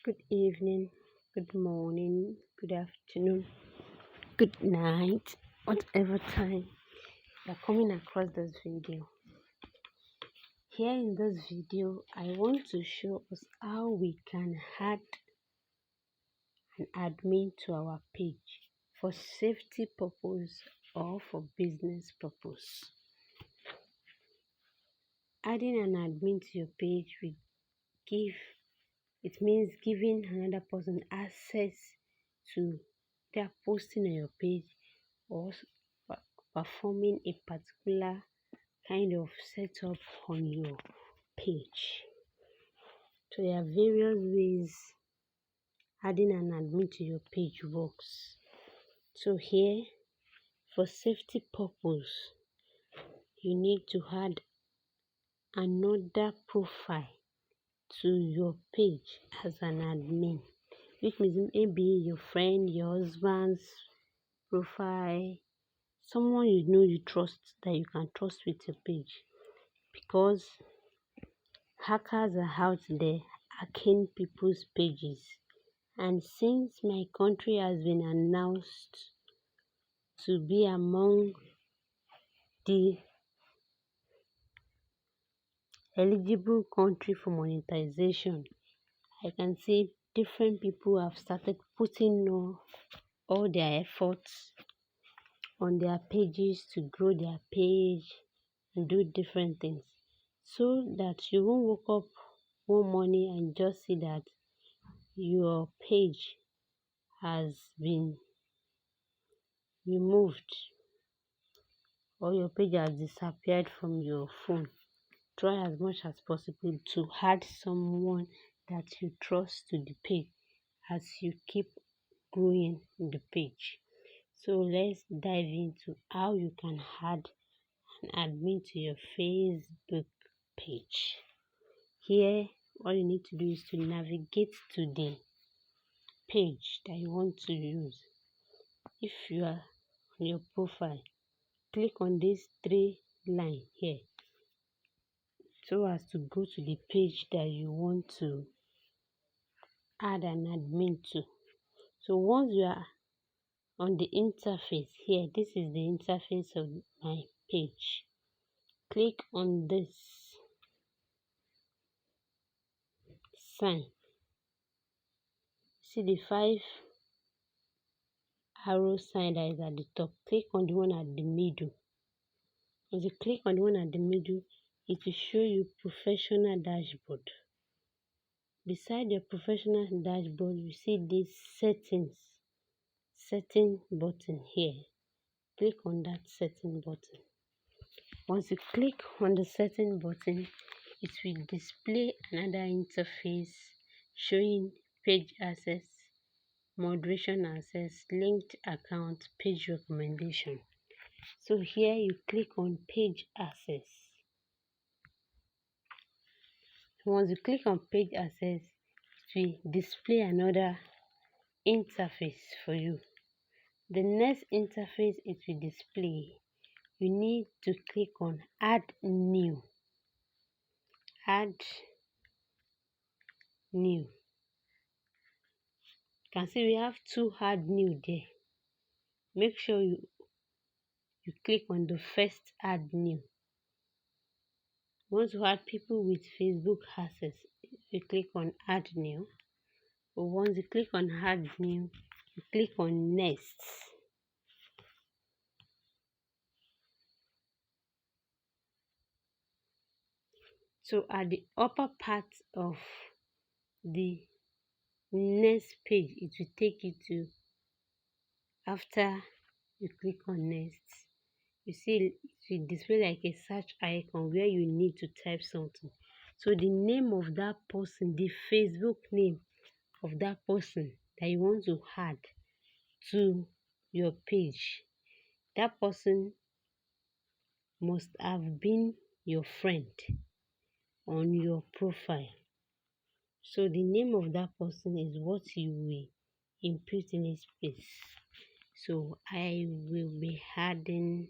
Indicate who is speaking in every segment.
Speaker 1: Good evening, good morning, good afternoon, good night, whatever time you're coming across this video. Here in this video, I want to show us how we can add an admin to our page for safety purpose or for business purpose. Adding an admin to your page will give it means giving another person access to their posting on your page or performing a particular kind of setup on your page. So there are various ways adding an admin to your page works. So here, for safety purpose, you need to add another profile to your page as an admin, which means maybe your friend, your husband's profile, someone you trust, that you can trust with your page, because hackers are out there hacking people's pages. And since my country has been announced to be among the eligible country for monetization, I can see different people have started putting all their efforts on their pages to grow their page and do different things, so that you won't wake up one morning and just see that your page has been removed or your page has disappeared from your phone. Try as much as possible to add someone that you trust to the page as you keep growing the page. So let's dive into how you can add an admin to your Facebook page. Here, all you need to do is to navigate to the page that you want to use. If you are on your profile, click on this three line here so as to go to the page that you want to add an admin to. So once you are on the interface here, this is the interface of my page. Click on this sign. See the 5 arrow sign that is at the top. Click on the one at the middle. As you click on the one at the middle, it will show you professional dashboard. Beside your professional dashboard, you see this setting button here. Click on that setting button. Once you click on the setting button, it will display another interface showing page access, moderation access, linked account, page recommendation. So here you click on page access. Once you click on page access, it will display another interface for you. The next interface it will display, you need to click on add new. Add new. You can see we have two add new there. Make sure you click on the first add new. Once you add people with Facebook access, you click on add new. But once you click on add new, you click on next. So at the upper part of the next page, it will take you to, after you click on next, you see it will display like a search icon where you need to type something. So the name of that person, the Facebook name of that person that you want to add to your page, that person must have been your friend on your profile. So the name of that person is what you will input in his place. So I will be adding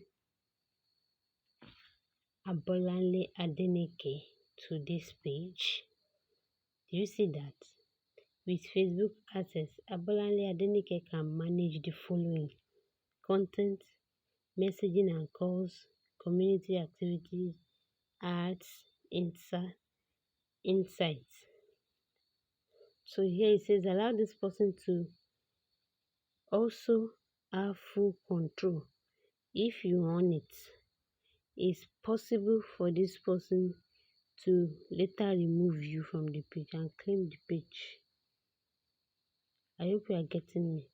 Speaker 1: Abolanle Adeneke to this page. Do you see that? With Facebook access, Abolale Adenike can manage the following: content, messaging and calls, community activities, ads, insights. So here it says allow this person to also have full control. If you want it, it's possible for this person to later remove you from the page and claim the page. I hope you are getting me.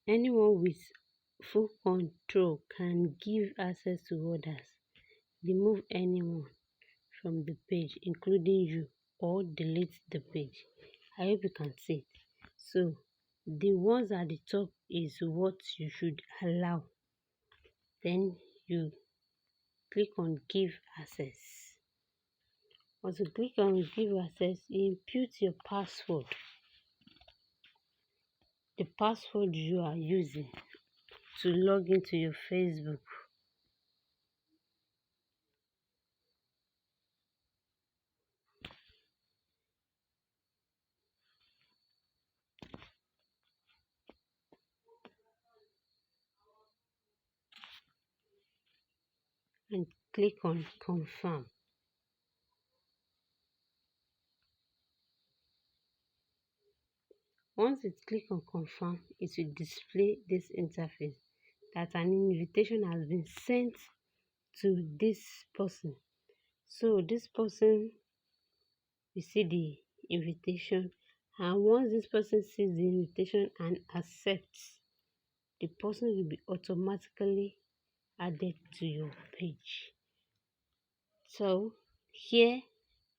Speaker 1: Anyone with full control can give access to others, remove anyone from the page, including you, or delete the page. I hope you can see it. So the ones at the top is what you should allow. Then you click on give access. Once you click on give access, you input your password, the password you are using to log into your Facebook, and click on confirm. Once you click on confirm, it will display this interface that an invitation has been sent to this person. So this person will see the invitation, and once this person sees the invitation and accepts, the person will be automatically added to your page. So here,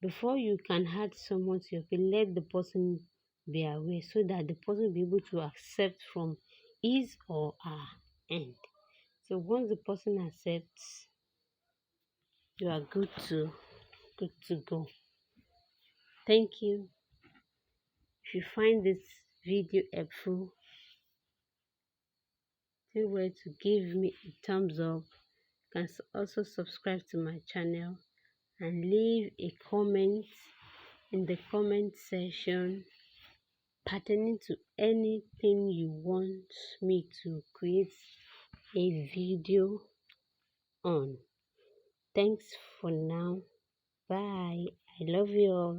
Speaker 1: before you can add someone to your page, let the person be aware so that the person will be able to accept from his or her end. So once the person accepts, you are good to go. Thank you. If you find this video helpful, feel free to give me a thumbs up. You can also subscribe to my channel and leave a comment in the comment section pertaining to anything you want me to create a video on. Thanks for now. Bye. I love you all.